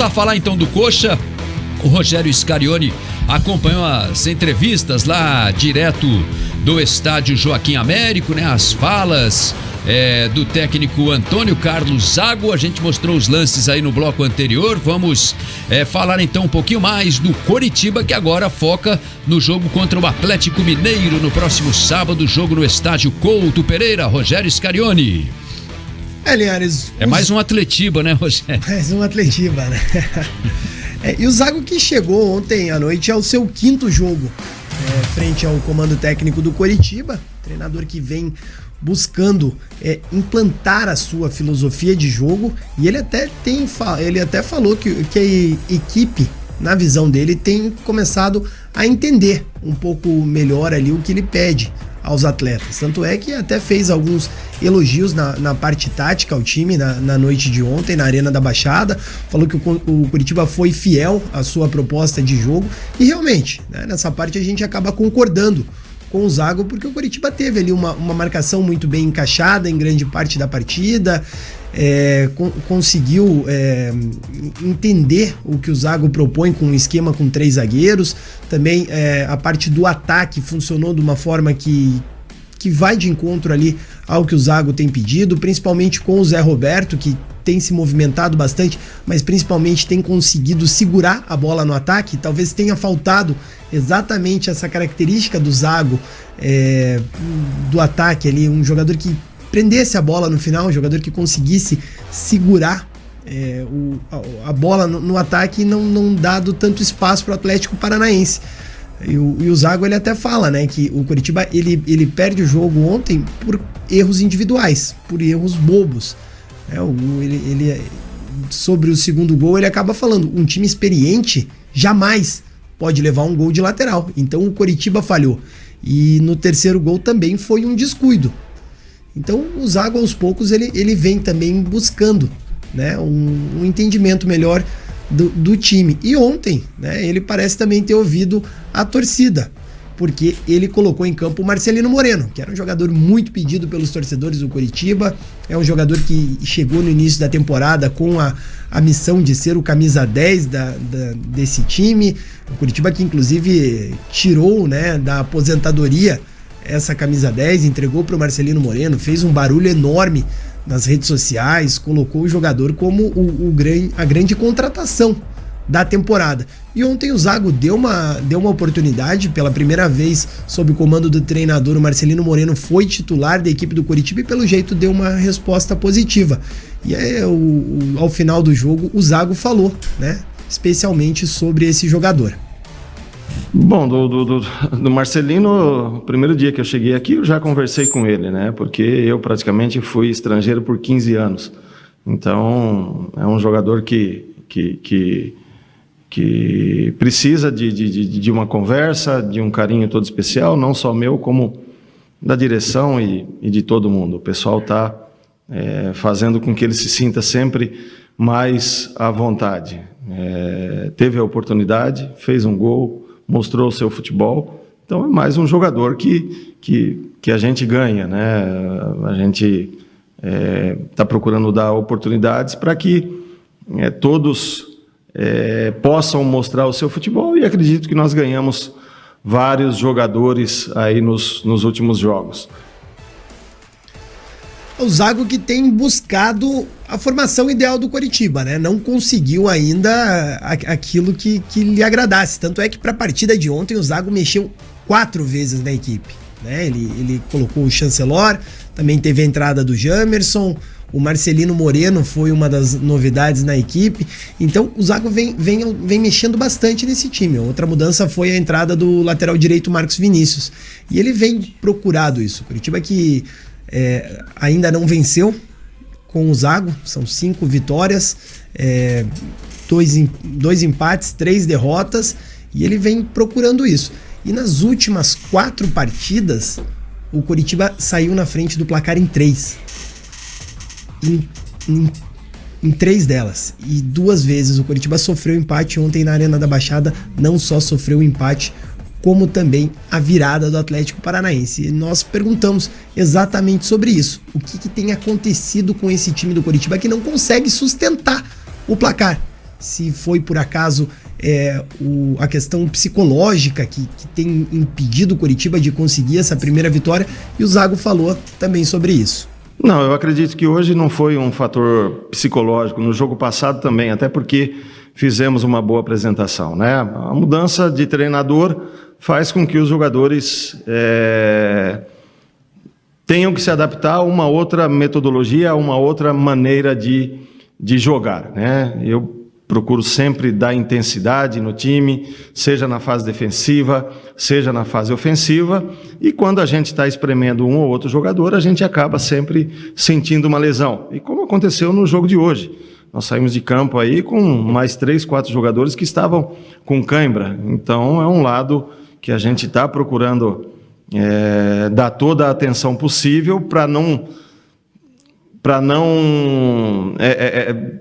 voltar a falar então do Coxa. O Rogério Scarioni acompanhou as entrevistas lá direto do estádio Joaquim Américo, né? As falas do técnico Antônio Carlos Zago. A gente mostrou os lances aí no bloco anterior. Vamos falar então um pouquinho mais do Coritiba, que agora foca no jogo contra o Atlético Mineiro no próximo sábado, jogo no estádio Couto Pereira. Rogério Scarioni. Linhares... mais um Atletiba, né, Rogério? Mais um Atletiba, né? E o Zago, que chegou ontem à noite ao seu 5º jogo frente ao comando técnico do Coritiba, treinador que vem buscando implantar a sua filosofia de jogo, e ele até falou que a equipe, na visão dele, tem começado a entender um pouco melhor ali o que ele pede aos atletas. Tanto é que até fez alguns elogios na parte tática ao time na noite de ontem, na Arena da Baixada. Falou que o Coritiba foi fiel à sua proposta de jogo, e realmente, né, nessa parte a gente acaba concordando com o Zago, porque o Coritiba teve ali uma marcação muito bem encaixada em grande parte da partida, conseguiu entender o que o Zago propõe com um esquema com 3 zagueiros. Também a parte do ataque funcionou de uma forma que vai de encontro ali ao que o Zago tem pedido, principalmente com o Zé Roberto, que tem se movimentado bastante, mas principalmente tem conseguido segurar a bola no ataque. Talvez tenha faltado exatamente essa característica do Zago do ataque ali, um jogador que prendesse a bola no final, um jogador que conseguisse segurar a bola no ataque e não dado tanto espaço para o Atlético Paranaense. E o Zago, ele até fala, né, que o Coritiba ele perde o jogo ontem por erros individuais, por erros bobos. Sobre o segundo gol, ele acaba falando: um time experiente jamais pode levar um gol de lateral. Então o Coritiba falhou. E no terceiro gol também foi um descuido. Então o Zago, aos poucos, ele vem também buscando, né, um entendimento melhor do time. E ontem, né, ele parece também ter ouvido a torcida, porque ele colocou em campo o Marcelino Moreno, que era um jogador muito pedido pelos torcedores do Coritiba. É um jogador que chegou no início da temporada com a missão de ser o camisa 10 desse time. O Coritiba, que inclusive tirou, né, da aposentadoria essa camisa 10, entregou para o Marcelino Moreno, fez um barulho enorme nas redes sociais, colocou o jogador como a grande contratação da temporada. E ontem o Zago deu uma oportunidade, pela primeira vez sob o comando do treinador. O Marcelino Moreno foi titular da equipe do Coritiba e pelo jeito deu uma resposta positiva. E ao final do jogo o Zago falou, né, especialmente sobre esse jogador. Bom, do Marcelino, o primeiro dia que eu cheguei aqui, eu já conversei com ele, né? Porque eu praticamente fui estrangeiro por 15 anos. Então, é um jogador que precisa de uma conversa, de um carinho todo especial, não só meu, como da direção e de todo mundo. O pessoal está fazendo com que ele se sinta sempre mais à vontade. Teve a oportunidade, fez um gol, mostrou o seu futebol. Então é mais um jogador que a gente ganha, né? A gente está procurando dar oportunidades para que todos possam mostrar o seu futebol, e acredito que nós ganhamos vários jogadores aí nos últimos jogos. O Zago, que tem buscado a formação ideal do Coritiba, né? Não conseguiu ainda aquilo que lhe agradasse. Tanto é que para a partida de ontem o Zago mexeu 4 vezes na equipe, né? Ele colocou o Chancellor, também teve a entrada do Jamerson, o Marcelino Moreno foi uma das novidades na equipe. Então o Zago vem mexendo bastante nesse time. Outra mudança foi a entrada do lateral direito Marcos Vinícius. E ele vem procurado isso. O Coritiba, que ainda não venceu com o Zago, são 5 vitórias, 2 empates, 3 derrotas, e ele vem procurando isso. E nas últimas 4 partidas, o Coritiba saiu na frente do placar em 3. Em 3 delas. E 2 vezes o Coritiba sofreu empate. Ontem na Arena da Baixada não só sofreu o empate, como também a virada do Atlético Paranaense. E nós perguntamos exatamente sobre isso. O que tem acontecido com esse time do Coritiba que não consegue sustentar o placar? se foi por acaso a questão psicológica que tem impedido o Coritiba de conseguir essa primeira vitória, e o Zago falou também sobre isso. Não, eu acredito que hoje não foi um fator psicológico, no jogo passado também, até porque fizemos uma boa apresentação, né? A mudança de treinador faz com que os jogadores tenham que se adaptar a uma outra metodologia, a uma outra maneira de jogar, né? Eu procuro sempre dar intensidade no time, seja na fase defensiva, seja na fase ofensiva, e quando a gente está espremendo um ou outro jogador, a gente acaba sempre sentindo uma lesão. E como aconteceu no jogo de hoje, nós saímos de campo aí com mais 3, 4 jogadores que estavam com cãibra. Então é um lado que a gente está procurando dar toda a atenção possível para não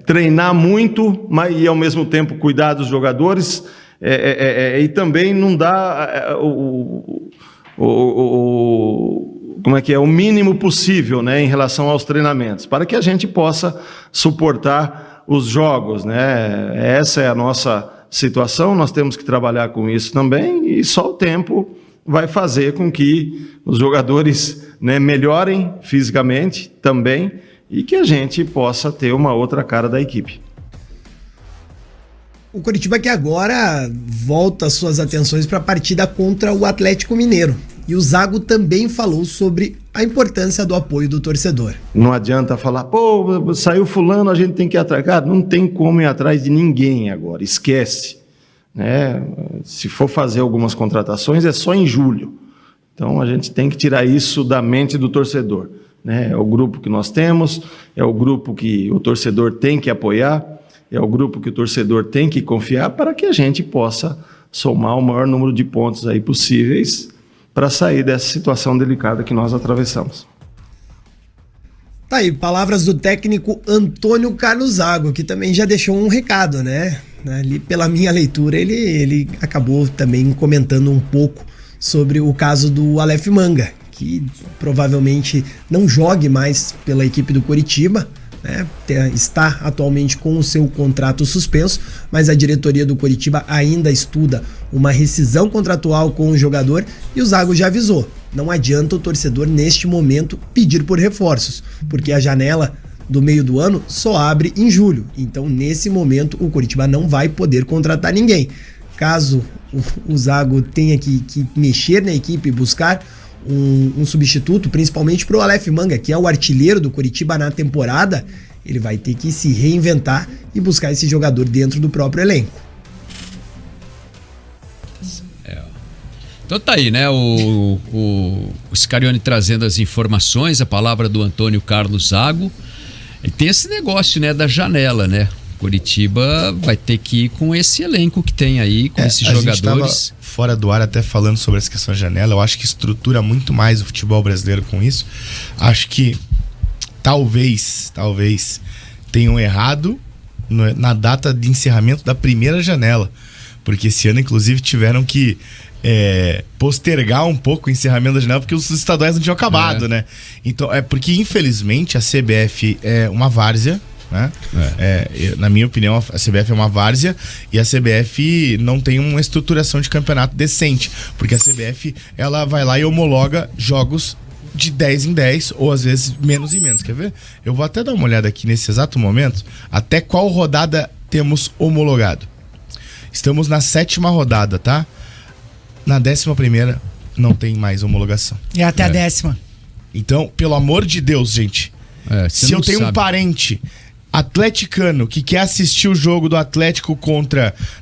treinar muito, mas e ao mesmo tempo cuidar dos jogadores, e também não dar o mínimo possível, né, em relação aos treinamentos, para que a gente possa suportar os jogos, né? Essa é a nossa situação, nós temos que trabalhar com isso também, e só o tempo vai fazer com que os jogadores, né, melhorem fisicamente também, e que a gente possa ter uma outra cara da equipe. O Coritiba que agora volta suas atenções para a partida contra o Atlético Mineiro. E o Zago também falou sobre a importância do apoio do torcedor. Não adianta falar, pô, saiu fulano, a gente tem que ir atrás. Cara, não tem como ir atrás de ninguém agora, esquece. Né? Se for fazer algumas contratações, é só em julho. Então a gente tem que tirar isso da mente do torcedor. Né? É o grupo que nós temos, é o grupo que o torcedor tem que apoiar, é o grupo que o torcedor tem que confiar para que a gente possa somar o maior número de pontos aí possíveis para sair dessa situação delicada que nós atravessamos. Tá aí, palavras do técnico Antônio Carlos Zago, que também já deixou um recado, né? Ali, pela minha leitura, ele acabou também comentando um pouco sobre o caso do Aleph Manga, que provavelmente não jogue mais pela equipe do Coritiba, né? Está atualmente com o seu contrato suspenso, mas a diretoria do Coritiba ainda estuda uma rescisão contratual com o jogador, e o Zago já avisou, não adianta o torcedor neste momento pedir por reforços, porque a janela do meio do ano só abre em julho, então nesse momento o Coritiba não vai poder contratar ninguém. Caso o Zago tenha que mexer na equipe e buscar um substituto, principalmente para o Aleph Manga, que é o artilheiro do Coritiba na temporada, ele vai ter que se reinventar e buscar esse jogador dentro do próprio elenco. Então tá aí, né? O Scarione trazendo as informações, a palavra do Antônio Carlos Zago. E tem esse negócio, né, da janela, né? Coritiba vai ter que ir com esse elenco que tem aí, com esses jogadores. A gente tava fora do ar até falando sobre essa questão da janela. Eu acho que estrutura muito mais o futebol brasileiro com isso. Acho que talvez tenham errado na data de encerramento da primeira janela, porque esse ano inclusive tiveram que postergar um pouco o encerramento da janela porque os estaduais não tinham acabado, né? Então, porque infelizmente a CBF é uma várzea, né? Na minha opinião, a CBF é uma várzea, e a CBF não tem uma estruturação de campeonato decente, porque a CBF ela vai lá e homologa jogos de 10 em 10, ou às vezes menos e menos. Quer ver? Eu vou até dar uma olhada aqui nesse exato momento, até qual rodada temos homologado. Estamos na 7ª rodada, tá? Na 11ª não tem mais homologação. É até a 10ª. Então, pelo amor de Deus, gente, se eu tenho um parente atleticano que quer assistir o jogo do Atlético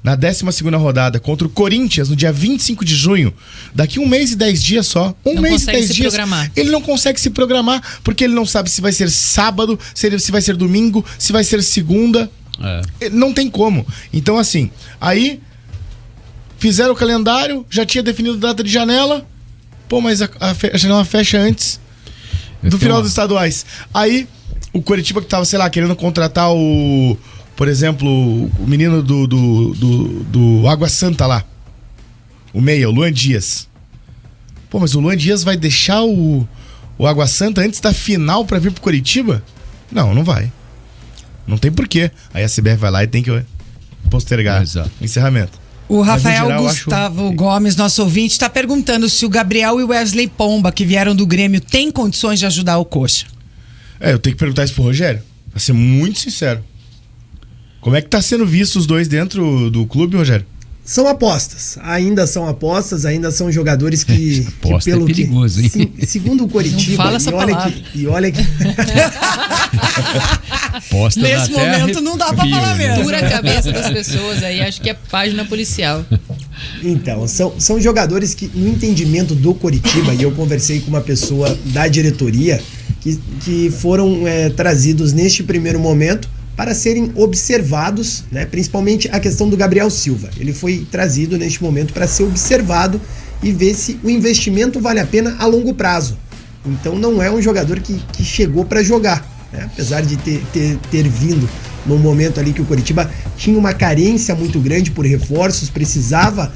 na 12ª rodada contra o Corinthians no dia 25 de junho, daqui 1 mês e 10 dias só, não mês e 10 dias, ele não consegue se programar, porque ele não sabe se vai ser sábado, se vai ser domingo, se vai ser segunda. Não tem como. Então, assim, aí fizeram o calendário, já tinha definido a data de janela, mas a janela fecha antes do final dos estaduais. Aí o Coritiba que tava, sei lá, querendo contratar por exemplo, o menino do Água Santa lá, o meia, o Luan Dias. Mas o Luan Dias vai deixar o Água Santa antes da final pra vir pro Coritiba? Não vai. Não tem porquê. Aí a CBF vai lá e tem que postergar o encerramento. O Rafael geral, Gustavo Gomes, nosso ouvinte, está perguntando se o Gabriel e o Wesley Pomba, que vieram do Grêmio, têm condições de ajudar o Coxa. Eu tenho que perguntar isso pro Rogério. Pra ser muito sincero. Como é que tá sendo visto os dois dentro do clube, Rogério? São apostas, ainda são jogadores que Aposta pelo é perigoso, que, hein? segundo o Coritiba, Não fala essa palavra. olha que Aposta Nesse na terra momento e não dá pra pio, falar né? mesmo. Dura a cabeça das pessoas aí, acho que é página policial. Então, são jogadores que, no entendimento do Coritiba, e eu conversei com uma pessoa da diretoria, que foram trazidos neste primeiro momento para serem observados, né? Principalmente a questão do Gabriel Silva. Ele foi trazido neste momento para ser observado e ver se o investimento vale a pena a longo prazo. Então não é um jogador que chegou para jogar, né? Apesar de ter vindo num momento ali que o Coritiba tinha uma carência muito grande por reforços, precisava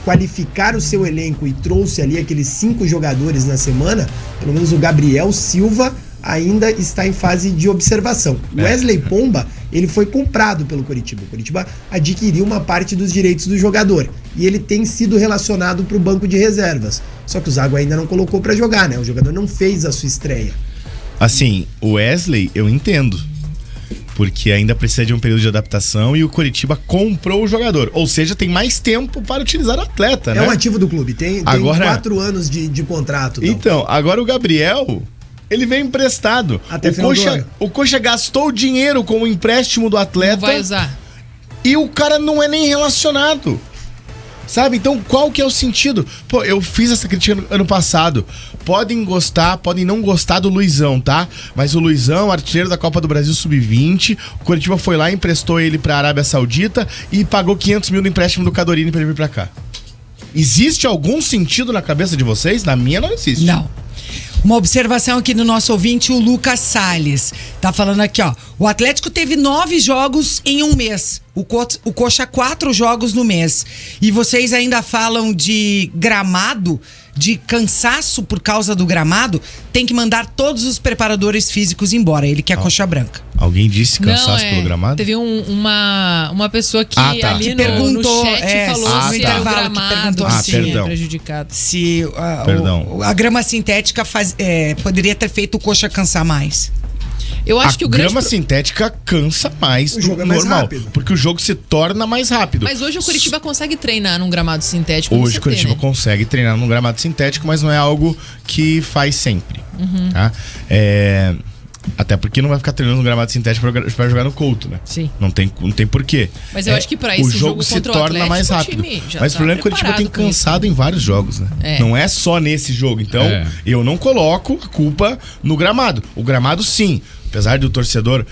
qualificar o seu elenco e trouxe ali aqueles 5 jogadores na semana. Pelo menos o Gabriel Silva ainda está em fase de observação. O Wesley Pomba, ele foi comprado pelo Coritiba. O Coritiba adquiriu uma parte dos direitos do jogador e ele tem sido relacionado para o banco de reservas. Só que o Zago ainda não colocou para jogar, né? O jogador não fez a sua estreia. Assim, o Wesley eu entendo, porque ainda precisa de um período de adaptação e o Coritiba comprou o jogador. Ou seja, tem mais tempo para utilizar o atleta, né? É um ativo do clube, tem Agora, 4 anos de contrato. Então, agora o Gabriel, ele veio emprestado. Até final do ano. O Coxa gastou dinheiro com o empréstimo do atleta. Não vai usar. E o cara não é nem relacionado. Sabe? Então, qual que é o sentido? Pô, eu fiz essa crítica no ano passado. Podem gostar, podem não gostar do Luizão, tá? Mas o Luizão, artilheiro da Copa do Brasil Sub-20, o Coritiba foi lá, emprestou ele pra Arábia Saudita e pagou 500 mil no empréstimo do Cadorini pra ele vir pra cá. Existe algum sentido na cabeça de vocês? Na minha não existe. Não. Uma observação aqui do nosso ouvinte, o Lucas Salles. Tá falando aqui, ó. O Atlético teve 9 jogos em um mês. O Coxa 4 jogos no mês. E vocês ainda falam de gramado, de cansaço por causa do gramado. Tem que mandar todos os preparadores físicos embora. Ele quer Coxa Branca. Alguém disse cansaço Não, pelo gramado? Teve uma pessoa que tá. ali Que no perguntou, chat falou no se intervalo, o que gramado perguntou se perdão. tinha prejudicado. Se a grama sintética poderia ter feito o Coxa cansar mais. Eu acho que o grande grama sintética cansa mais O do jogo é mais normal, rápido. porque o jogo se torna mais rápido. Mas hoje o Coritiba consegue treinar num gramado sintético. Hoje o no CT, Coritiba né? consegue treinar num gramado sintético, mas não é algo que faz sempre. Tá? Até porque não vai ficar treinando no gramado sintético pra jogar no Couto, né? Sim. Não tem porquê. Mas eu acho que pra o esse jogo jogo se contra o torna Atlético, mais o rápido. time já Mas o tá problema é que o Coritiba tem preparado com cansado em vários jogos, né? É. Não é só nesse jogo. Então, eu não coloco a culpa no gramado. O gramado, sim. Apesar do torcedor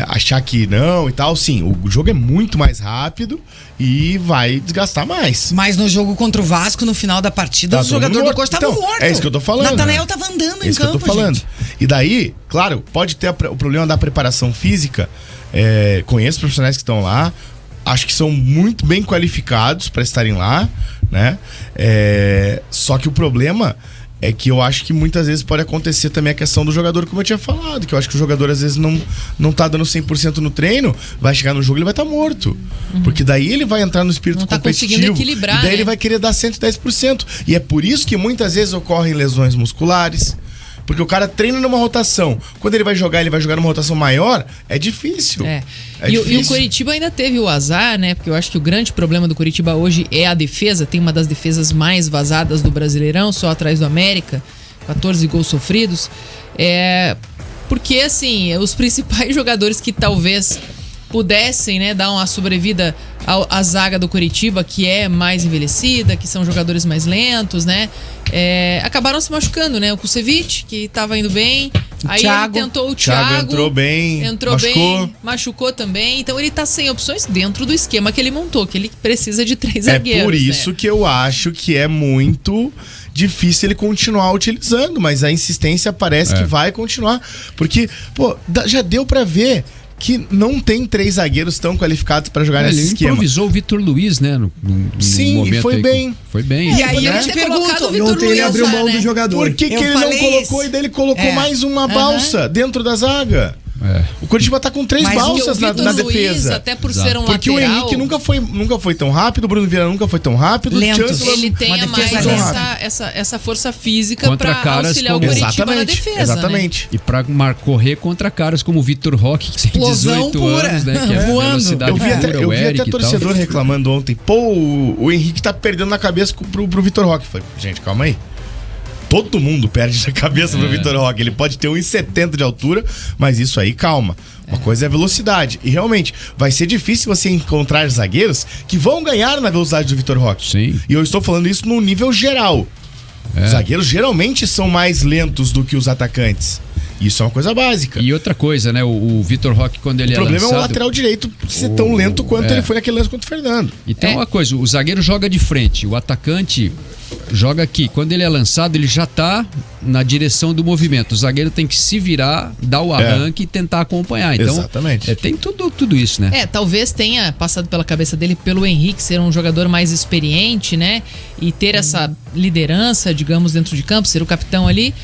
achar que não e tal, sim, o jogo é muito mais rápido e vai desgastar mais. Mas no jogo contra o Vasco, no final da partida, Tá o jogador todo do morto. Coxa tava Então, morto. é isso que eu tô falando, Natanael né? tava andando É em isso que eu campo, tô falando. gente. E daí, claro, pode ter o problema da preparação física. Conheço profissionais que estão lá, acho que são muito bem qualificados para estarem lá, né? Só que o problema é que eu acho que muitas vezes pode acontecer também a questão do jogador, como eu tinha falado, que eu acho que o jogador às vezes não tá dando 100% no treino, vai chegar no jogo e ele vai estar morto. Porque daí ele vai entrar no espírito Não tá competitivo. conseguindo equilibrar, e daí né? ele vai querer dar 110%. E é por isso que muitas vezes ocorrem lesões musculares. Porque o cara treina numa rotação. Quando ele vai jogar numa rotação maior, é difícil. E o Coritiba ainda teve o azar, né? Porque eu acho que o grande problema do Coritiba hoje é a defesa. Tem uma das defesas mais vazadas do Brasileirão, só atrás do América. 14 gols sofridos. Porque, assim, os principais jogadores que talvez pudessem, né, dar uma sobrevida à zaga do Coritiba, que é mais envelhecida, que são jogadores mais lentos, né? Acabaram se machucando, né? O Kusevich, que tava indo bem. Aí Thiago. ele tentou o Thiago Thiago. entrou bem, Machucou também. Então ele tá sem opções dentro do esquema que ele montou, que ele precisa de 3 zagueiros. É por isso que eu acho que é muito difícil ele continuar utilizando, mas a insistência parece que vai continuar. Porque, já deu pra ver que não tem 3 zagueiros tão qualificados pra jogar nesse ele esquema. Improvisou o Vitor Luiz, né? No Sim, momento e foi aí, bem. Foi bem. E aí poderia eu te ter colocado pergunto, o Vitor Ontem ele Luiz abriu já, mão né? do jogador. Por que Eu ele não falei colocou isso. e daí ele colocou mais uma balsa dentro da zaga? O Coritiba tá com 3 Mas balsas na Luiz, defesa. até por ser um Porque o lateral, Henrique nunca foi tão rápido, o Bruno Vieira nunca foi tão rápido. Lento. O Chancellor, ele tem Uma mais defesa essa força física Contra para caras auxiliar o como- Coritiba na Exatamente, defesa. exatamente. E pra correr contra caras como o Vitor Roque, que tem Explosão 18 pura. anos, né? Que é Voando. velocidade Eu vi até, pura, eu o vi Eric até e tal. torcedor reclamando ontem. Pô, o Henrique tá perdendo na cabeça pro Vitor Roque. Falei, gente, calma aí. Todo mundo perde na cabeça pro Vitor Roque. Ele pode ter 1,70 de altura, mas isso aí, calma. Uma coisa é a velocidade. E realmente, vai ser difícil você encontrar zagueiros que vão ganhar na velocidade do Vitor Roque. Sim. E eu estou falando isso no nível geral. Os zagueiros geralmente são mais lentos do que os atacantes. Isso é uma coisa básica. E outra coisa, né? O Vitor Roque, quando ele O problema é o lançado... lateral direito ser tão lento quanto ele foi naquele lance contra o Fernando. E tem uma coisa, o zagueiro joga de frente, o atacante joga aqui. Quando ele é lançado, ele já tá na direção do movimento. O zagueiro tem que se virar, dar o arranque e tentar acompanhar. Então, Exatamente. Tem tudo isso, né? Talvez tenha passado pela cabeça dele pelo Henrique ser um jogador mais experiente, né? E ter essa liderança, digamos, dentro de campo, ser o capitão ali.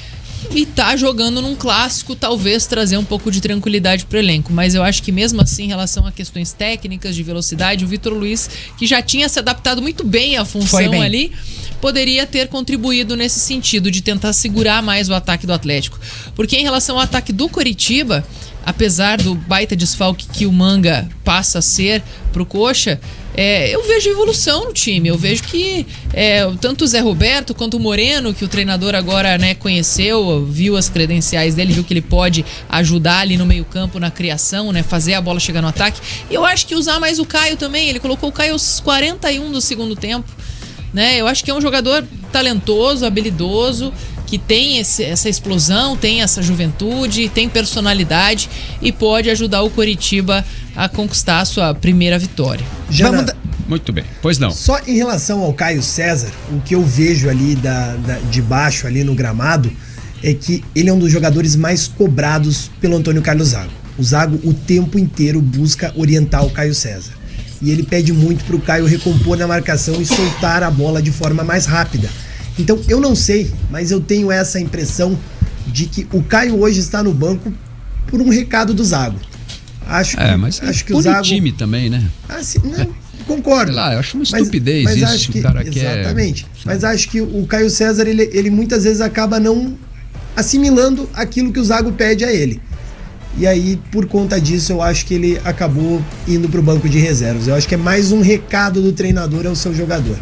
E tá jogando num clássico, talvez trazer um pouco de tranquilidade pro elenco. Mas eu acho que mesmo assim, em relação a questões técnicas, de velocidade, o Vitor Luiz, que já tinha se adaptado muito bem à função ali, poderia ter contribuído nesse sentido, de tentar segurar mais o ataque do Atlético. Porque em relação ao ataque do Coritiba, apesar do baita desfalque que o Manga passa a ser pro Coxa, eu vejo evolução no time. Eu vejo que tanto o Zé Roberto quanto o Moreno, que o treinador agora, né, conheceu, viu as credenciais dele, viu que ele pode ajudar ali no meio campo, na criação, né, fazer a bola chegar no ataque. E eu acho que usar mais o Caio também. Ele colocou o Caio aos 41 do segundo tempo, né? Eu acho que é um jogador talentoso, habilidoso, que tem essa explosão, tem essa juventude, tem personalidade e pode ajudar o Coritiba a conquistar a sua primeira vitória. Jana, Muito bem. Pois não. só em relação ao Caio César, o que eu vejo ali de baixo ali no gramado é que ele é um dos jogadores mais cobrados pelo Antônio Carlos Zago. O Zago o tempo inteiro busca orientar o Caio César. E ele pede muito pro Caio recompor na marcação e soltar a bola de forma mais rápida. Então, eu não sei, mas eu tenho essa impressão de que o Caio hoje está no banco por um recado do Zago. Acho que o Zago... o time também, né? Sim, não, concordo. Sei lá, eu acho uma estupidez isso. Acho que, o cara exatamente. quer... Mas acho que o Caio César, ele muitas vezes acaba não assimilando aquilo que o Zago pede a ele. E aí, por conta disso, eu acho que ele acabou indo para o banco de reservas. Eu acho que é mais um recado do treinador ao seu jogador.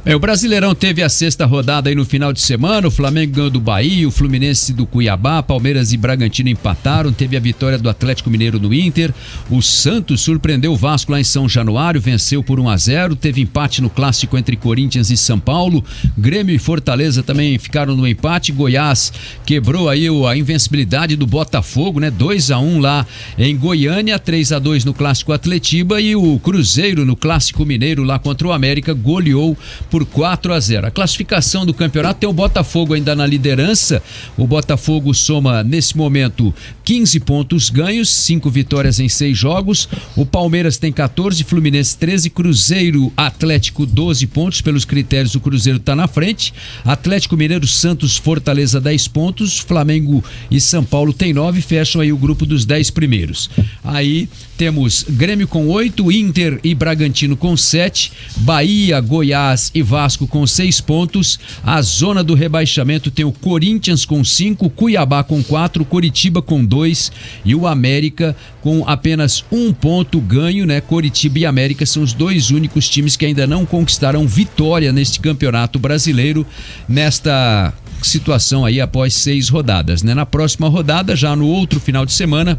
O Brasileirão teve a 6ª rodada aí no final de semana. O Flamengo ganhou do Bahia, o Fluminense do Cuiabá, Palmeiras e Bragantino empataram. Teve a vitória do Atlético Mineiro no Inter. O Santos surpreendeu o Vasco lá em São Januário, venceu por 1-0. Teve empate no clássico entre Corinthians e São Paulo. Grêmio e Fortaleza também ficaram no empate. Goiás quebrou aí a invencibilidade do Botafogo, né? 2-1 lá em Goiânia, 3-2 no clássico Atletiba, e o Cruzeiro no clássico mineiro lá contra o América goleou por 4-0. A classificação do campeonato tem o Botafogo ainda na liderança. O Botafogo soma nesse momento 15 pontos ganhos, 5 vitórias em 6 jogos. O Palmeiras tem 14, Fluminense 13, Cruzeiro, Atlético 12 pontos. Pelos critérios, o Cruzeiro está na frente. Atlético Mineiro, Santos, Fortaleza 10 pontos. Flamengo e São Paulo tem 9, fecham aí o grupo dos 10 primeiros. Aí temos Grêmio com 8, Inter e Bragantino com 7, Bahia, Goiás e Vasco com 6 pontos. A zona do rebaixamento tem o Corinthians com 5, Cuiabá com 4, Coritiba com 2 e o América com apenas 1 ponto ganho, né? Coritiba e América são os 2 únicos times que ainda não conquistaram vitória neste campeonato brasileiro, nesta situação aí após 6 rodadas, né? Na próxima rodada, já no outro final de semana,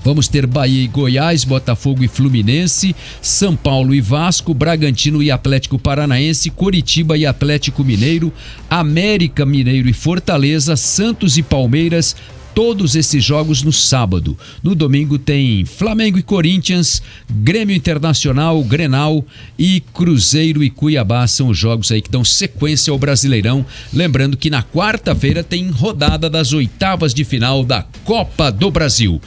vamos ter Bahia e Goiás, Botafogo e Fluminense, São Paulo e Vasco, Bragantino e Atlético Paranaense, Coritiba e Atlético Mineiro, América Mineiro e Fortaleza, Santos e Palmeiras. Todos esses jogos no sábado. No domingo tem Flamengo e Corinthians, Grêmio Internacional, Grenal e Cruzeiro e Cuiabá. São os jogos aí que dão sequência ao Brasileirão. Lembrando que na quarta-feira tem rodada das 8avas de final da Copa do Brasil.